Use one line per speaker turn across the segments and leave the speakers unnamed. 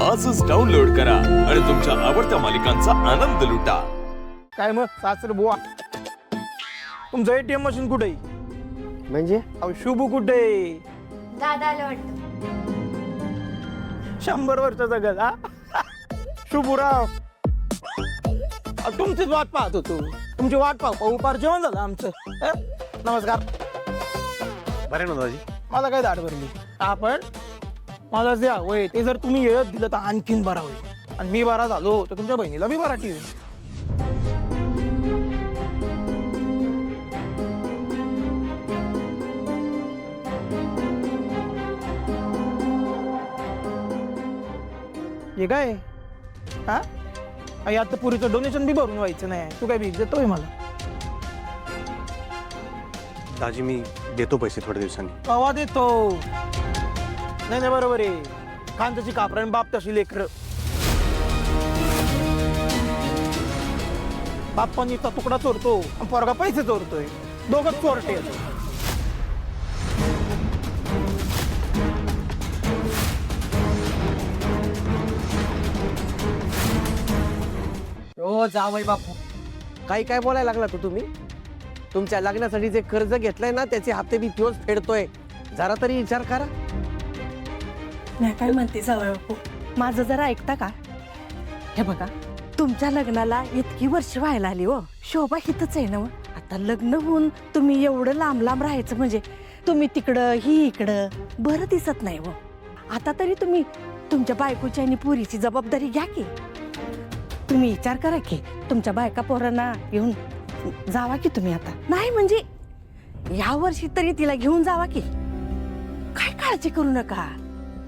आजच डाउनलोड करा आणि तुमच्या आवडत्या मालिकांचा आनंद लुटा.
काय मग सासरे बुवा, तुमचं एटीएम मशीन कुठे आहे?
म्हणजे
अहो शुभू कुठे आहे?
दादाला वाटतं
100 वर्ष जगत हा शुभूराव. तुमचीच वाट पाहत होतो, तुमची वाट पाहू पार जेवण झालं आमचं. नमस्कार.
बरे ना दादाजी?
मला काय दाट भरली आपण मला जे हवंय ते जर तुम्ही येत दिलं तर आणखीन बरा होईल, आणि मी बरा झालो तर तुमच्या बहिणीला मी बरा ठेवेन. हे काय हा आता पुरीचं डोनेशन बी भरून व्हायचं नाही, तू काय भीक देतोय मला?
दाजी मी देतो पैसे थोड्या दिवसांनी.
कवा देतो? नाही नाही बरोबर आहे, खान तशी कापरण बाप तशी लेकर. बाप पनीरचा तुकडा चोरतो आणि पोरगा पैसे चोरतोय, दोघंच चोरटे.
हो जावई बापू, काही काय बोलायला लागला तो तुम्ही? तुमच्या लग्नासाठी जे कर्ज घेतलंय ना त्याचे हप्ते बी तोच फेडतोय. जरा तरी विचार करा.
नाही काय म्हणते जावई बापू, माझं जरा ऐकता का? हे बघा, तुमच्या लग्नाला इतकी वर्ष व्हायला आली हो, शोभा हितच आहे ना. आता लग्न होऊन तुम्ही एवढं लांब लांब राहायचं म्हणजे तुम्ही तिकडं ही इकडं बरं दिसत नाही हो. आता तरी तुम्ही तुमच्या बायकोची आणि पुरीची जबाबदारी घ्या की. तुम्ही विचार करा की तुमच्या बायका पोरांना घेऊन जावा की तुम्ही. आता नाही म्हणजे या वर्षी तरी तिला घेऊन जावा की. काय काळजी करू नका,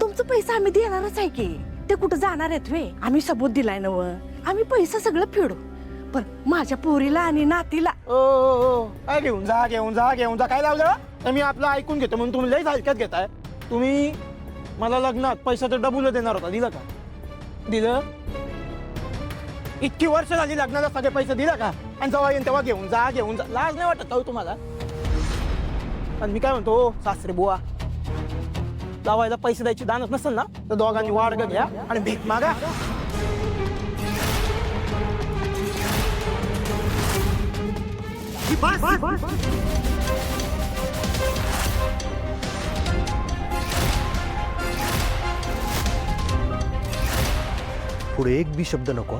तुमचं पैसा आम्ही देणारच आहे की. ते कुठं जाणार आहेत वे? आम्ही सबूत दिलाय नव, आम्ही पैसा सगळं फेडू. पण माझ्या पोरीला आणि नातीला
ओ काय घेऊन जा घेऊन जा घेऊन जा काय लावलं? तर मी आपलं ऐकून घेतो म्हणून तुम्ही लई हलक्यात घेताय. तुम्ही मला लग्नात पैसा तर डबल देणार होता, दिलं का? दिलं? इतकी वर्ष झाली लग्नाला सगळे पैसे दिला का? आणि जेव्हा येईन तेव्हा घेऊन जा घेऊन जा. लाज नाही वाटत का तुम्हाला? आणि मी काय म्हणतो सासरे बुवा, लावायला पैसे द्यायची दानच नसेल ना तर दोघांनी वाढ घ्या आणि भीक मागा.
पुढे एक बी शब्द नको.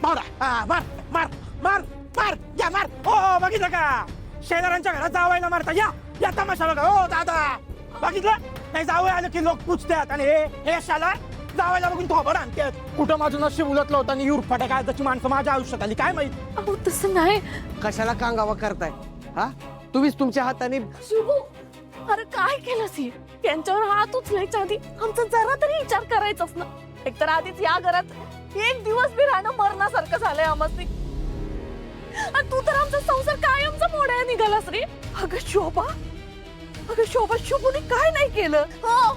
मार मार मार मार मार या मार. हो बघितलं का, शेजाऱ्यांच्या घरात जावायला मारता. या या तमाशा बघा. हो दादा बघितलं नाही, जावं आलं की लोक पुछतात आणि हे शाला जावायला बघून थोबड आणतात. कुठं माझं नशीब उलटलं होतं आणि युरफाट्या काळजाची माणसं माझ्या आयुष्यात आली काय माहित.
अहो तसं नाही.
कशाला कांगावा करताय हा? तुम्हीच तुमच्या हाताने.
शुभू, अरे काय केलंस हे? त्यांच्यावर हात उचलायच्या आधी आमचा जरा तरी विचार करायचाच ना. एकतर आधीच या घरात एक दिवस बी राहणं मरणासारखं झालंय आम्हाला. आणि तू तर आमचा संसार कायमचा मोड्या निघालास रे. अगं शोभा शुभूने काय नाही केलं. हो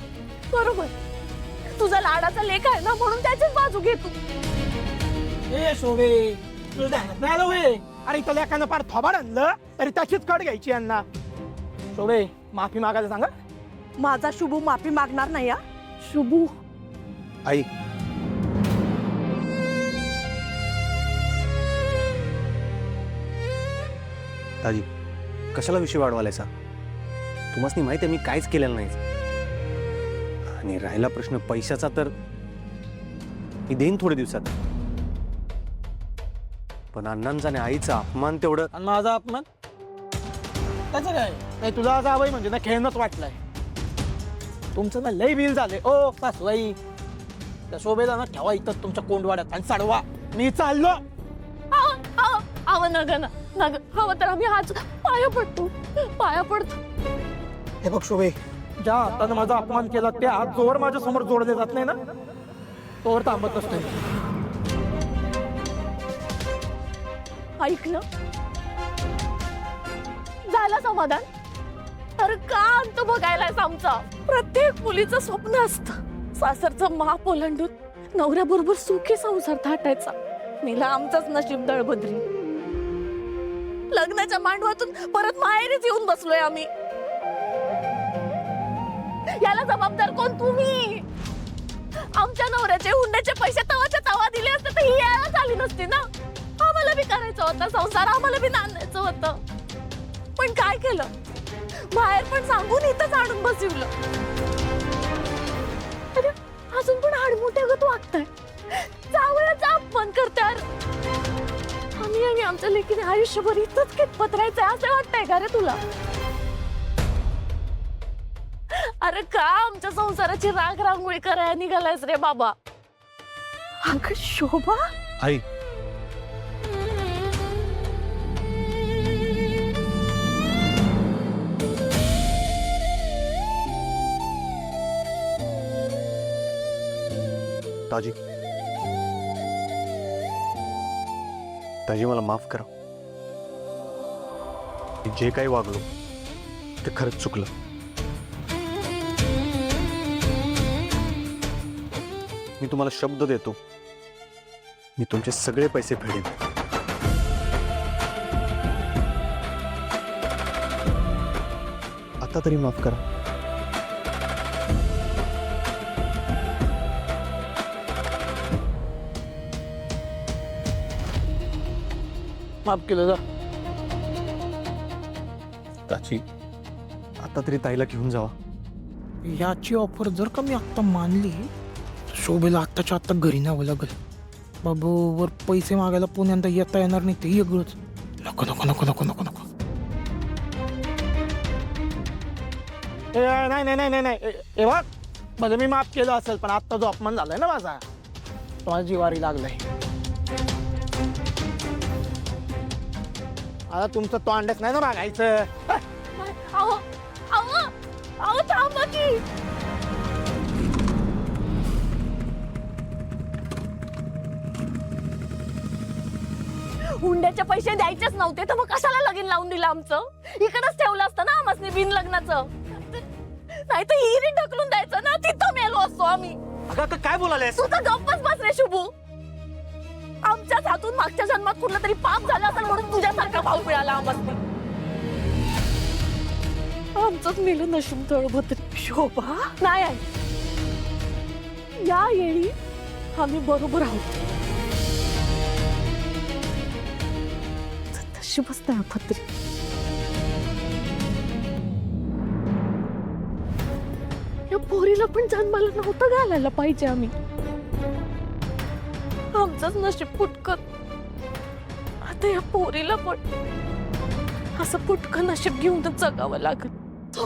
बरोबर, तुझा लाडाचा लेख आहे ना म्हणून त्याचीच बाजू घे तू.
ए शोभे, तुला ध्यानात नाही आलं होय? अरे इथं लेकानं फार थोबाड आणलं तरी त्याचीच कड घ्यायची यांना. शोभे माफी मागायला सांगा.
माझा शुभू माफी मागणार नाही. हा शुभू,
आई दाजी कशाला विषय वाढवायचा? तुम्हाला माहिती आहे मी काहीच केलेलं नाही. आणि राहिला प्रश्न पैशाचा तर मी देईन थोड्या दिवसात. पण अण्णांचा आणि आईचा अपमान तेवढं.
आणि माझा अपमान त्याचं काय नाही. तुला जावई म्हणजे ना खेळणंच वाटलंय. तुमचं ना लई बिल झाले. ओ सासूबाई, त्या शोभेला ना ठेवा इथं तुमच्या कोंडवाड्यात आणि चढवा. मी चाललो.
नग नग हवं तर आम्ही हात पाया पडतो.
हे बघ शोभे, ज्या हातानं माझा अपमान केला त्या हात जोर माझ्या समोर जोडले जात नाही ना तोवर थांबत नसतोय.
ऐक ना, झालं समाधान? अरे का अंत बघायलाय आमचा? प्रत्येक मुलीचं स्वप्न असतं सासरचं माप ओलांडून नवऱ्याबरोबर सुखी संसार थाटायचा. मेला आमचाच नशीब दळभद्री. लग्नाच्या मांडवातून परत माहेरीच येऊन बसलोय आम्ही. याला जबाबदार कोण? तुम्ही. आमच्या नवऱ्याचे हुंड्याचे पैसे तवाच्या तवा दिले असते तर ही यायलाच आली नसती ना. आम्हाला बी करायचा होता संसार, आम्हाला बी नांदायचं होतं. पण काय केलं? बाहेर पण सांगून इथंच आणून बसवलं. अरे अजून पण हाडमोठ्यागत वागताय. जावयाचा अपमान करताय. आम्ही आणि आमच्या लेकीने आयुष्यभर इथंच कितपत राहायचंय असं वाटतंय का रे तुला? अरे का आमच्या संसाराची राग रांगोळी करायला निघालायस रे बाबा? अगं शोभा.
आई, ताजी ताजी मला माफ करा. मी जे काही वागलो ते खरंच चुकलं. मी तुम्हाला शब्द देतो, मी तुमचे सगळे पैसे फेडेन. आता तरी माफ करा.
माफ केलं जा.
ताची, आता तरी ताईला घेऊन जावा.
याची ऑफर जर का मी आत्ता मानली तर शोभेला आत्ताच्या आत्ता घरी न्यावं लागेल. बाबू वर पैसे मागायला पुण्यांदा येता येणार नाही ते वेगळंच. नको नको नको नको नको नको.
नाही नाही नाही नाही नाही. हे बघ, म्हणजे मी माफ केलं असेल पण आत्ता जो अपमान झालाय ना माझा तो माझ्या जिवारी लागलाय. आता तुमचं तोंडच नाही ना बघायचं.
अहो अहो अहो थांबा की. हुंड्याचे पैसे द्यायचेच नव्हते तर मग कशाला लगीन लावून दिलं आमचं? इकडेच ठेवलं असतं ना आम्हाला बिन लग्नाचं. नाही तर हिरी ढकलून द्यायचं ना, तिथं मेलो असतो आम्ही.
अगं काय बोलायस?
तू तर गप्पच बस रे शुभू. आमच्याच हातून मागच्या जन्मात कुठलं तरी पाप झालं असेल म्हणून तुझ्यासारखा भाऊ मिळाला आम्हाला. आमचंच मेलं नशीब दळभद्री. शोभा नाही आहे. या येळी आम्ही बरोबर आहोत. नशीबच दळभद्री. या पोरीला पण जन्माला नव्हतं घालायला पाहिजे आम्ही. आमचंच नशीब फुटकत. आता या पोरीला पण असं फुटकं नशीब घेऊन जगावं लागत.